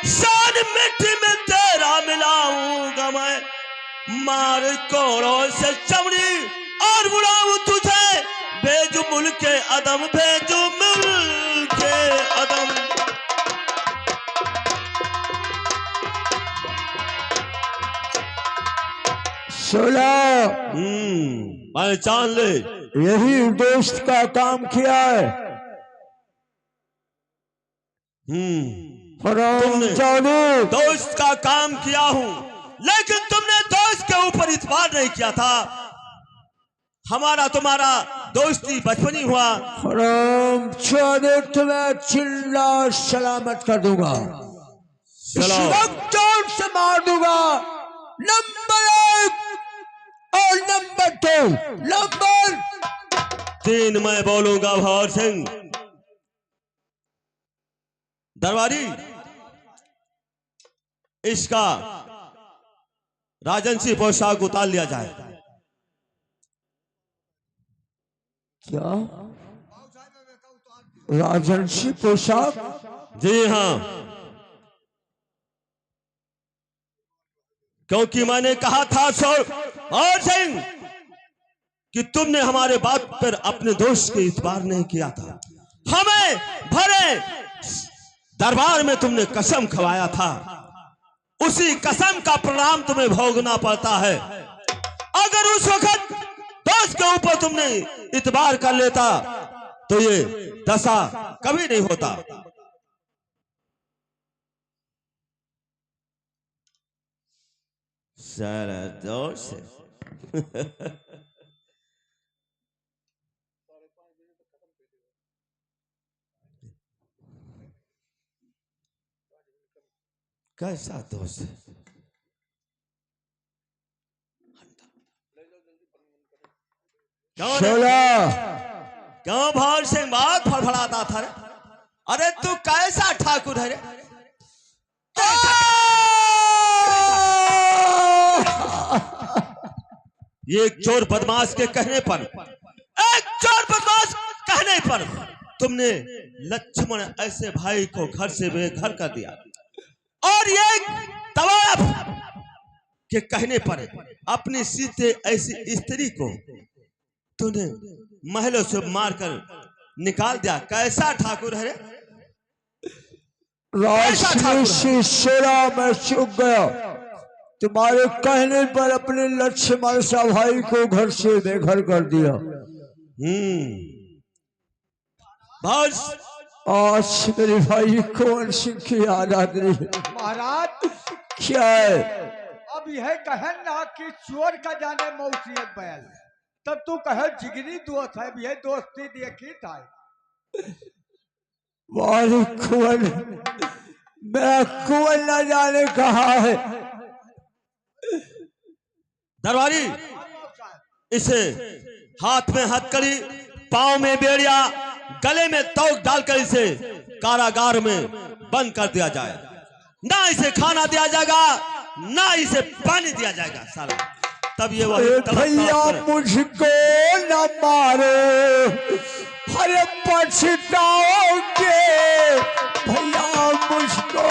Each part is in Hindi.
शान मिट्टी में तेरा मिलाऊंगा मैं, मार कोड़ों से चमड़ी और बुलाऊं तुझे, भेजू मुल्के अदम, भेजू मुल्के अदम। सोला पहचान ले, यही दोस्त का काम किया है। तुमने दोस्त का काम किया हूं, लेकिन तुमने दोस्त के ऊपर इतबार नहीं किया था। हमारा तुम्हारा दोस्ती बचपनी हुआ। हराम चौधरी तुम्हें चिल्ला सलामत कर दूंगा, इस वक्त चोट से मार दूंगा। नंबर 1 और नंबर 2, नंबर 3 मैं बोलूंगा। भौर सिंह दरबारी, इसका राजंसी पोशाक उतार लिया जाए। क्या राजंसी पोशाक? जी हाँ, क्योंकि मैंने कहा था भौर सिंह कि तुमने हमारे बात पर अपने दोस्त के इतबार नहीं किया था। हमें भरे दरबार में तुमने कसम खवाया था, उसी कसम का परिणाम तुम्हें भोगना पड़ता है। अगर उस वक्त दोस्त के ऊपर तुमने इतबार कर लेता तो ये दशा कभी नहीं होता। सारा दोस्त कैसा दोस्त? क्यों भौर सिंह बात फड़फड़ाता था रे? अरे तू कैसा ठाकुर है रे? ये एक चोर बदमाश के कहने पर, एक चोर बदमाश कहने पर तुमने लक्ष्मण ऐसे भाई को घर से बेघर कर दिया, और ये तवाब के कहने पर अपनी सीते ऐसी स्त्री को तूने महलों से मारकर निकाल दिया। कैसा ठाकुर है रे? राजनीति सोरा में चुप गया। तुम्हारे कहने पर अपने लक्ष्मण सा भाई को घर से बेघर कर दिया। आज मेरे भाई कौन सिंह की याद आ रही है? महाराज क्या है? अब यह कहे ना कि चोर का जाने मौसियत बैल, तब तू कहे जिगरी दोस्त है, यह दोस्ती देखी था। कुंवर, मैं कुंवर न जाने कहा है। दरबारी, इसे हाथ में हथकड़ी, पांव में बेड़िया, गले में तोक डालकर इसे कारागार में बंद कर दिया जाए। ना इसे खाना दिया जाएगा, ना इसे पानी दिया जाएगा साला। तब ये भैया मुझको न मारो, अरे पछताओगे। भैया मुझको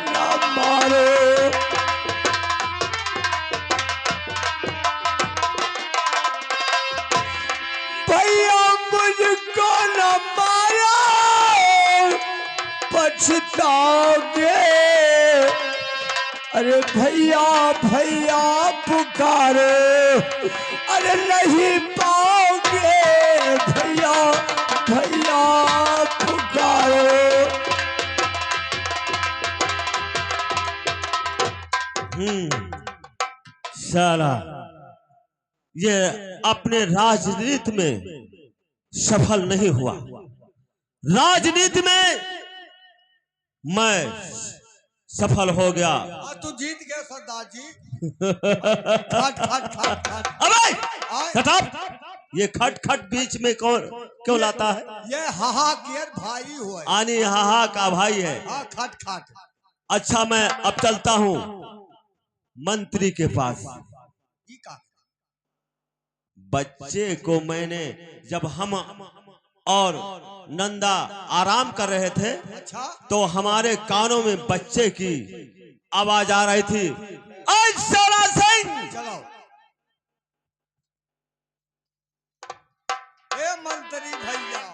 न मारो। भैया मुझको न मारो, पछताओगे। अरे भैया भैया पुकारो, अरे नहीं पाओगे। भैया भैया पुकारो। साला ये अपने राजनीति में सफल नहीं हुआ। राजनीति में मैं सफल हो गया। तू जीत गया सरदार जी। खट ये खट खट बीच में कौन क्यों लाता है? ये हाहा के भाई हुआ, आनी हाहा का भाई है। खट खट। अच्छा, मैं अब चलता हूँ मंत्री के पास। बच्चे को मैंने जब हम और नंदा आराम कर रहे थे, अच्छा तो हमारे कानों में बच्चे की आवाज आ रही थी, आज सोला सिंह। चलो ए मंत्री भैया,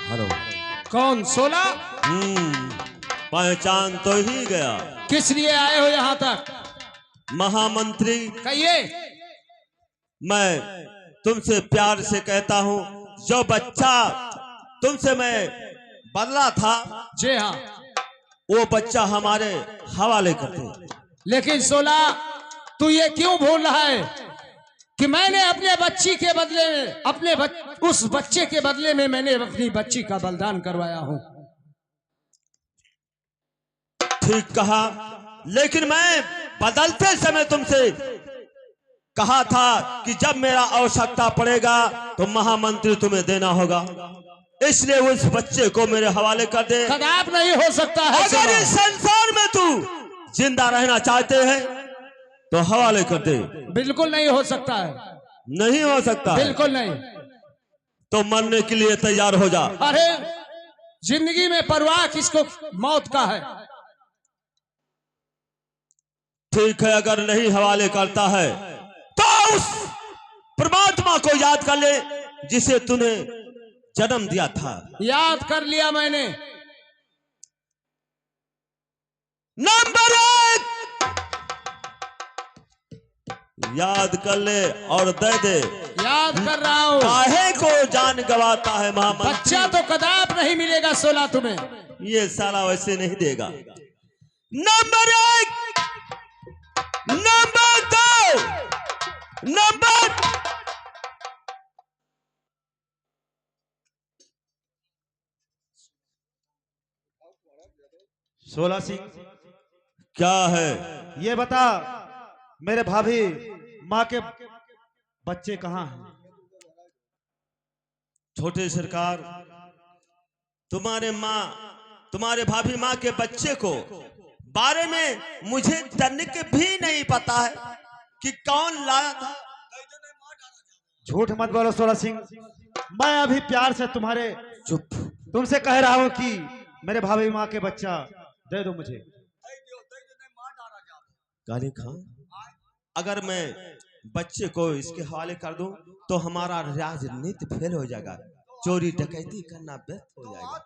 हेलो। कौन? 16? पहचान तो ही गया। किस लिए आए हो यहाँ तक? महामंत्री, कहिए। मैं तुमसे प्यार से कहता हूँ, जो बच्चा तुमसे मैं बदला था, जी हाँ, वो बच्चा हमारे हवाले कर दे। लेकिन 16 तू ये क्यों भूल रहा है कि मैंने अपने बच्ची के बदले उस बच्चे के बदले में मैंने अपनी बच्ची का बलिदान करवाया हूँ। ठीक कहा, लेकिन मैं बदलते समय तुमसे कहा था कि जब मेरा आवश्यकता पड़ेगा तो महामंत्री तुम्हें देना होगा, इसलिए उस बच्चे को मेरे हवाले कर दे। कदाप नहीं हो सकता है। अगर इस संसार में तू जिंदा रहना चाहते हैं तो हवाले कर दे। बिल्कुल नहीं हो सकता है। नहीं हो सकता है, बिल्कुल नहीं। तो मरने के लिए तैयार हो जा। अरे जिंदगी में परवाह किसको मौत का है। ठीक है, अगर नहीं हवाले करता है तो उस परमात्मा को याद कर ले जिसे तूने जन्म दिया था। याद कर लिया मैंने। नंबर 1 याद कर ले और दे दे। याद कर रहा हूँ। काहे को जान गवाता है महामंत्री। बच्चा तो कदाप नहीं मिलेगा 16 तुम्हें। ये साला वैसे नहीं देगा। नंबर 1, नंबर 2, नंबर 16 सिंह, क्या है? ये बता, मेरे भाभी माँ के बच्चे कहाँ हैं? छोटे सरकार, तुम्हारे भाभी माँ के बच्चे को बारे में मुझे तनिक भी नहीं पता है कि कौन लाया था। झूठ मत बोलो 16 सिंह, मैं अभी प्यार से तुमसे कह रहा हूँ कि मेरे भाभी माँ के बच्चा दे दो मुझे। गाली खां, अगर मैं बच्चे को इसके हवाले कर दूं तो हमारा राजनीति फेल हो जाएगा, चोरी डकैती करना व्यर्थ हो जाएगा।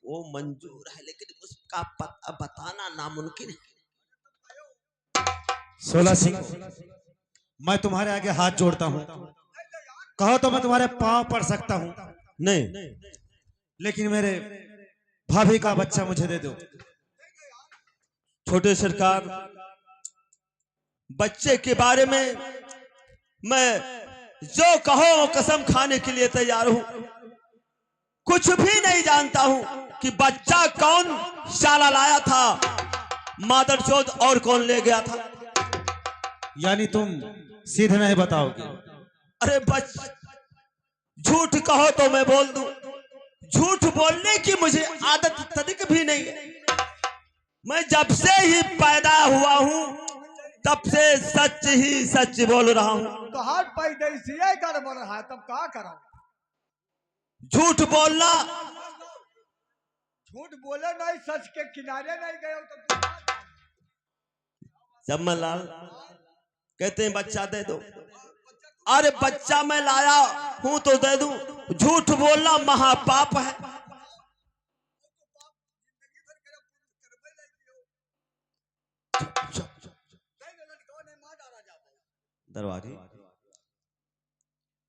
वो मंजूर है लेकिन उसका पता बताना नामुमकिन है। 16 सिंह, मैं तुम्हारे आगे हाथ जोड़ता हूँ, कहो तो मैं तुम्हारे पांव पड़ सकता हूँ, नहीं, लेकिन मेरे भाभी का बच्चा मुझे दे दो। छोटे सरकार, बच्चे के बारे में मैं जो कहो वो कसम खाने के लिए तैयार हूं। कुछ भी नहीं जानता हूं कि बच्चा कौन शाला लाया था, मादरचोद और कौन ले गया था। यानी तुम सीधे नहीं बताओगे? अरे झूठ कहो तो मैं बोल दूं, झूठ बोलने की मुझे आदत तनिक भी नहीं है। मैं जब से ही पैदा हुआ हूं तब से सच ही सच बोल रहा हूं। तो हाथ पैदेशी गड़बड़ है, तब क्या करो? झूठ बोलना, झूठ बोले नहीं, सच के किनारे नहीं गए हो तो जम्मल लाल कहते हैं बच्चा दे दो। अरे बच्चा मैं लाया हूं तो दे दूं, झूठ बोलना महापाप है। दरबारी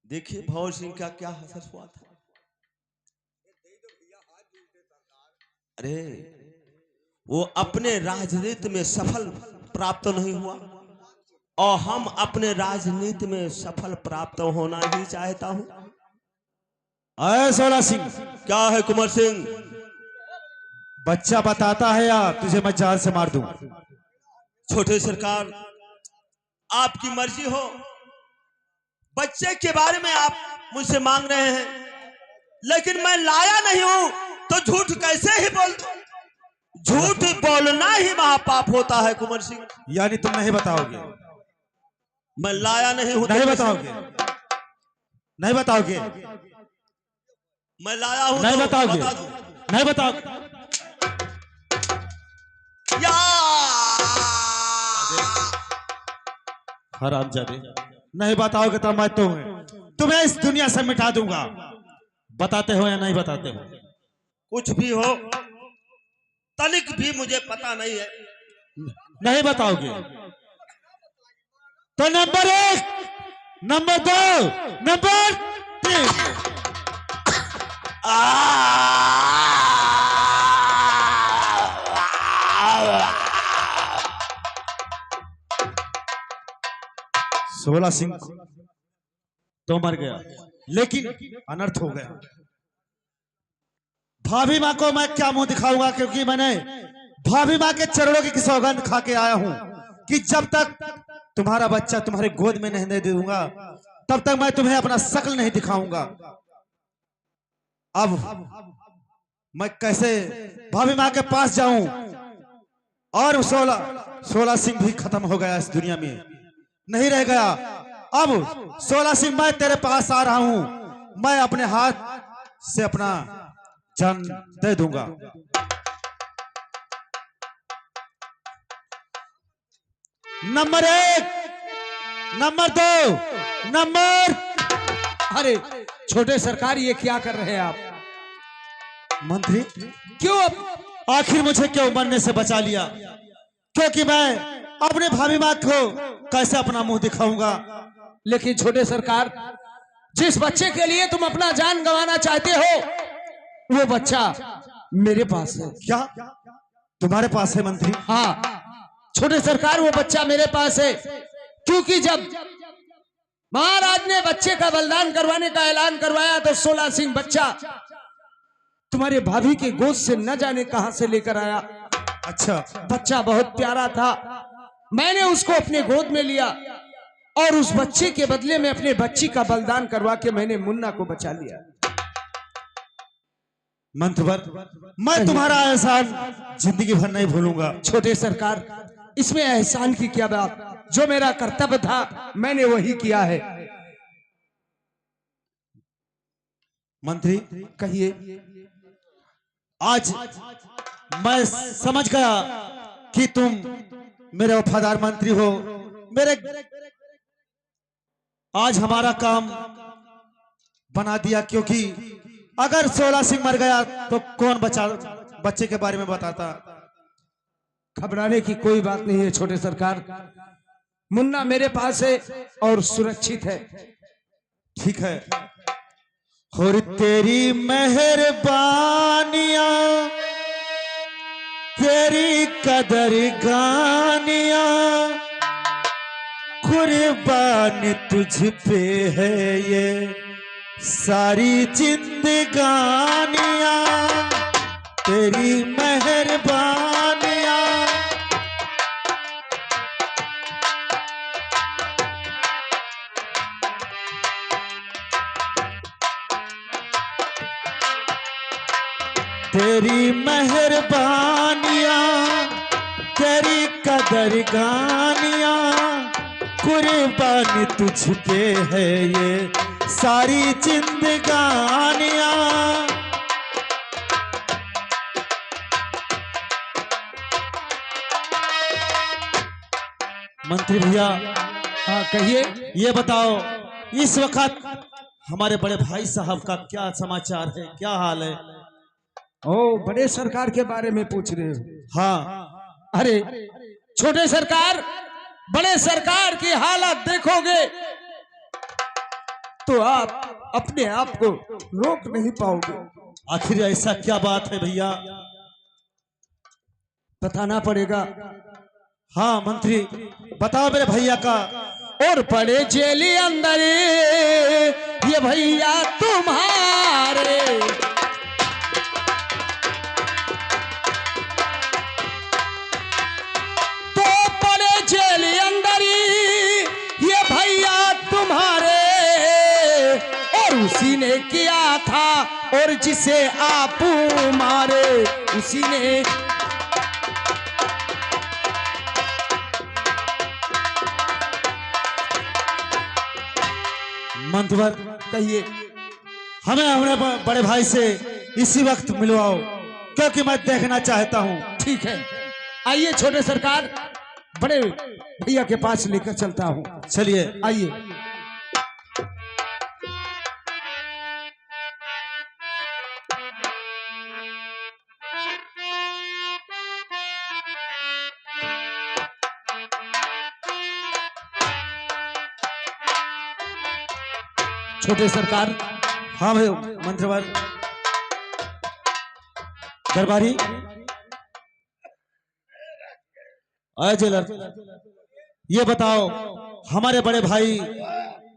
देखिए भौर सिंह का क्या हसर हुआ था। अरे वो अपने राजनीति में सफल प्राप्त नहीं हुआ और हम अपने राजनीति में सफल प्राप्त होना ही चाहता हूं। अरे सोला सिंह, क्या है कुंवर सिंह? बच्चा बताता है या तुझे मैं जान से मार दूं? छोटे सरकार, आपकी मर्जी हो। बच्चे के बारे में आप मुझसे मांग रहे हैं, लेकिन मैं लाया नहीं हूं तो झूठ कैसे ही बोल दूं? झूठ बोलना ही महापाप होता है कुंवर सिंह। यानी तुम नहीं बताओगे? मैं लाया नहीं हूं। नहीं बताओगे? नहीं बताओगे? मैं लाया हूं नहीं तो बताओगे? बता दूं। नहीं बताओगे? या हरामजादे, नहीं बताओगे तो मैं तुम्हें इस दुनिया से मिटा दूंगा। बताते हो या नहीं बताते हो? कुछ भी हो, तनिक भी मुझे पता नहीं है। नहीं बताओगे तो नंबर 1, नंबर 2, नंबर 3। सोला सिंह तो मर गया, लेकिन अनर्थ हो गया। भाभी माँ को मैं क्या मुंह दिखाऊंगा, क्योंकि मैंने भाभी माँ के चरणों की सौगंध खा के आया हूं कि जब तक तुम्हारा बच्चा तुम्हारे गोद में नहीं दे दूंगा तब तक मैं तुम्हें अपना शक्ल नहीं दिखाऊंगा। अब मैं कैसे भाभी माँ के पास जाऊं? और सोला सिंह भी खत्म हो गया, इस दुनिया में नहीं रह गया। अब सोला सिंह, मैं तेरे पास आ रहा हूं। मैं अपने हाथ से अपना जान दे दूंगा। Number 1, number 2, number. अरे छोटे सरकार, ये क्या कर रहे हैं आप? मंत्री, क्यों आखिर मुझे क्यों मरने से बचा लिया? क्योंकि मैं अपने भाभी माँ को कैसे अपना मुंह दिखाऊंगा? लेकिन छोटे सरकार, जिस बच्चे के लिए तुम अपना जान गंवाना चाहते हो वो बच्चा मेरे पास है। क्या तुम्हारे पास है मंत्री? हाँ छोटे सरकार, वो बच्चा मेरे पास है, क्योंकि जब महाराज ने बच्चे का बलिदान करवाने का ऐलान करवाया तो सोला सिंह बच्चा तुम्हारे भाभी के गोद से न जाने कहां से लेकर आया। अच्छा, बच्चा बहुत प्यारा था, मैंने उसको अपने गोद में लिया और उस बच्चे के बदले में अपने बच्ची का बलिदान करवा के मैंने मुन्ना को बचा लिया। मंत्रवर, मैं तुम्हारा एहसान जिंदगी भर नहीं भूलूंगा। छोटे सरकार, इसमें एहसान की क्या बात? जो मेरा कर्तव्य था मैंने वही किया है। मंत्री, कहिए। आज मैं समझ गया कि तुम मेरे वफादार मंत्री हो। मेरे आज हमारा काम बना दिया, क्योंकि अगर सोला सिंह मर गया तो कौन बच्चे के बारे में बताता? घबराने की कोई बात नहीं है छोटे सरकार, मुन्ना मेरे पास है और सुरक्षित है। ठीक है। और तेरी मेहरबानियां, तेरी कदर गानियां, कुर्बान तुझ पे है ये सारी जिंदगानियां। तेरी मेहरबानियां, तेरी मेहरबानियां, तेरी कदर गानियां, कुर्बान तुझ पे है ये सारी जिंदगानियां। मंत्री भैया, हाँ कहिए। ये बताओ, इस वक्त हमारे बड़े भाई साहब का क्या समाचार है, क्या हाल है? ओ, बड़े सरकार के बारे में पूछ रहे हो? हाँ। अरे छोटे सरकार, बड़े सरकार की हालत देखोगे तो आप अपने आप को रोक नहीं पाओगे। आखिर ऐसा क्या बात है भैया? बताना पड़ेगा। हाँ मंत्री, बताओ मेरे भैया का। और बड़े जेली अंदर ये भैया तुम्हारे। तो पड़े जेल अंदरी ये भैया तुम्हारे, और उसी ने किया था और जिसे आप मारे उसी ने। मंतवर कहिए। हमें अपने बड़े भाई से इसी वक्त मिलवाओ, क्योंकि मैं देखना चाहता हूँ। ठीक है, आइए छोटे सरकार, बड़े भैया के पास लेकर चलता हूँ। चलिए। आइए। छोटे सरकार। हाँ भाई मंत्रवर दरबारी। अय जेलर, ये बताओ हमारे बड़े भाई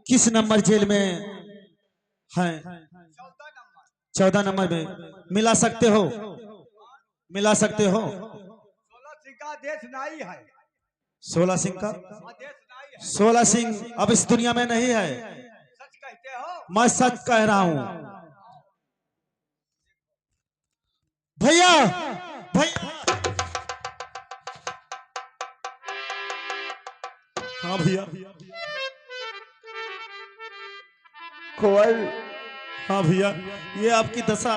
किस नंबर जेल में हैं? 14 नंबर में। मिला सकते हो? मिला सकते हो? 16 सिंह का देश नहीं है। 16 सिंह का? देश नहीं है। 16 सिंह अब इस दुनिया में नहीं है। सच कहते हो? मैं सच कह रहा हूं भैया। भैया हाँ भैया। कोयल हाँ भैया, ये आपकी दशा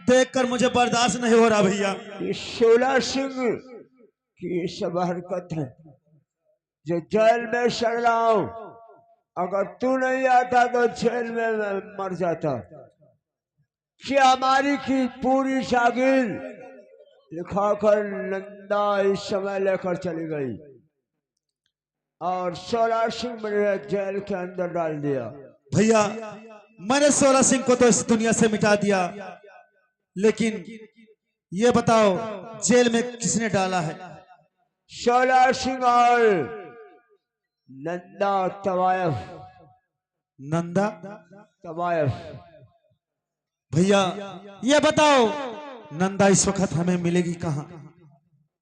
देखकर मुझे बर्दाश्त नहीं हो रहा भैया। ये 16 सिंह की ये सब हरकत है जो जेल में सड़ रहा हूं। अगर तू नहीं आता तो जेल में मैं मर जाता। कि हमारी की पूरी जागीर लिखाकर नंदा इस समय लेकर चली गई और 16 सिंह मेरे जेल के अंदर डाल दिया। भैया मैंने 16 सिंह को तो इस दुनिया से मिटा दिया, लेकिन ये बताओ जेल में किसने डाला है? 16 सिंह और नंदा तवायफ। नंदा तवायफ। भैया ये बताओ नंदा इस वक्त हमें मिलेगी कहाँ?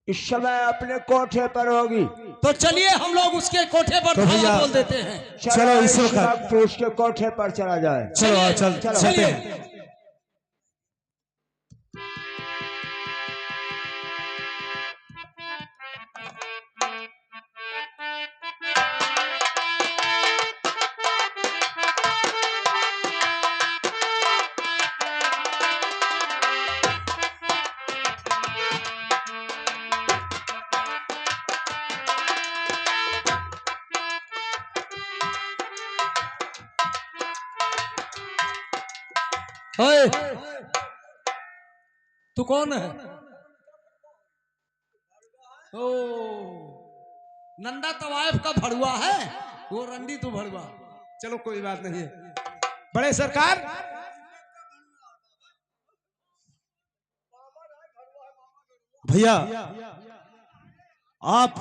इस समय अपने कोठे पर होगी। तो चलिए हम लोग उसके कोठे पर तो भैया बोल देते हैं। चलो इस वक्त तो उसके कोठे पर चला जाए। चलो चल चलो। चलते हैं। ओए, तू कौन है? ओ, नंदा तवायफ का भड़ुआ है वो, रंडी तू भड़ुआ। चलो कोई बात नहीं है। बड़े सरकार भैया आप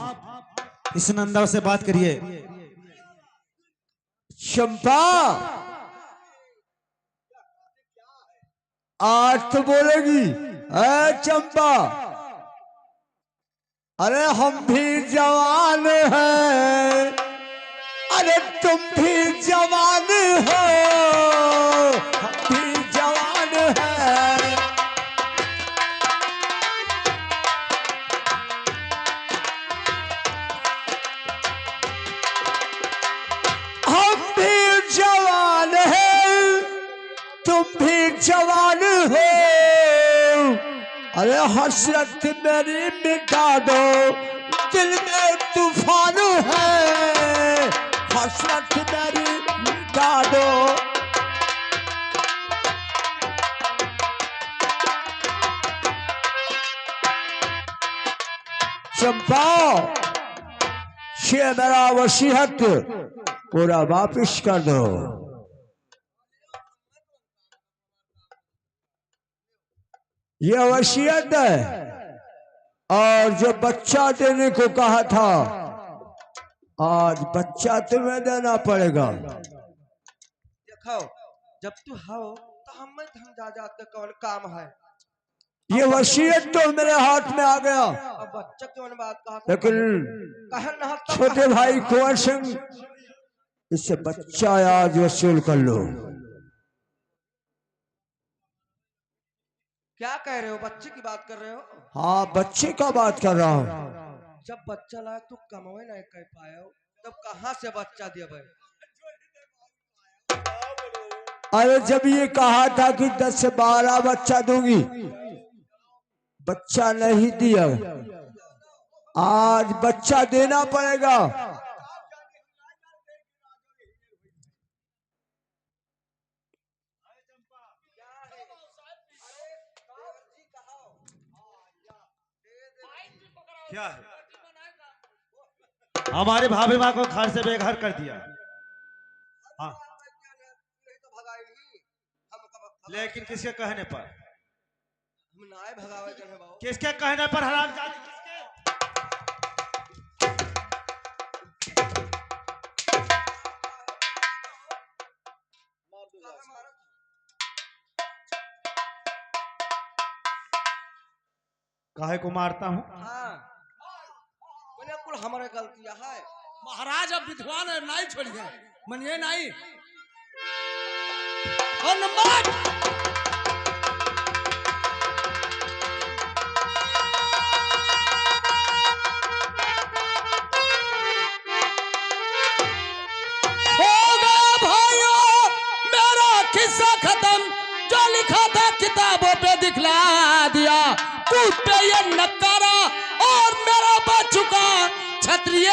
इस नंदा से बात करिए। चंपा आज तो बोलेगी। अरे चंपा, अरे हम भी जवान हैं, अरे तुम भी जवान हो, हम भी जवान हैं। हम भी जवान हैं, तुम भी जवान हो, अरे हसरत मेरी मिटा दो, दिल में तूफान है, हसरत मेरी मिटा दो। चंपा, ये मेरा वसीयत पूरा वापिस कर दो। ये वसीयत है, और जो बच्चा देने को कहा था आज बच्चा तुम्हें देना पड़ेगा। देखो जब तू हो तो हम जायदाद का कौन काम है। ये वसीयत तो मेरे हाथ में आ गया, अब बच्चा क्यों ने बात कहा लेकिन कहन ना तब छोटे भाई कुंवर सिंह इससे बच्चा आज वसूल कर लो। क्या कह रहे हो, बच्चे की बात कर रहे हो? हाँ, बच्चे का बात कर रहा हूँ। जब बच्चा लायक तू कमावे नहीं कर पाए हो तब कहाँ से बच्चा दिया भाई? अरे जब ये कहा था कि 10 से 12 बच्चा दूंगी, बच्चा नहीं दिया, आज बच्चा देना पड़ेगा। क्या है? हमारी भाभी माँ को घर से बेघर कर दिया। हाँ, लेकिन किसके कहने पर? हम नाय भगावे करे बाबू। किसके कहने पर हरामजादी? किसके? काहे को मारता हूँ? हाँ बोले कुल हमारे गलतियां है। महाराज अब विद्वान है, नहीं छोड़िए, मनिए नहीं। और नंबर होगा भाइयों, मेरा किस्सा खत्म, जो लिखा था किताबों पे दिखला दिया, तू पे ये नकारा और मेरा बच चुका क्षत्रिय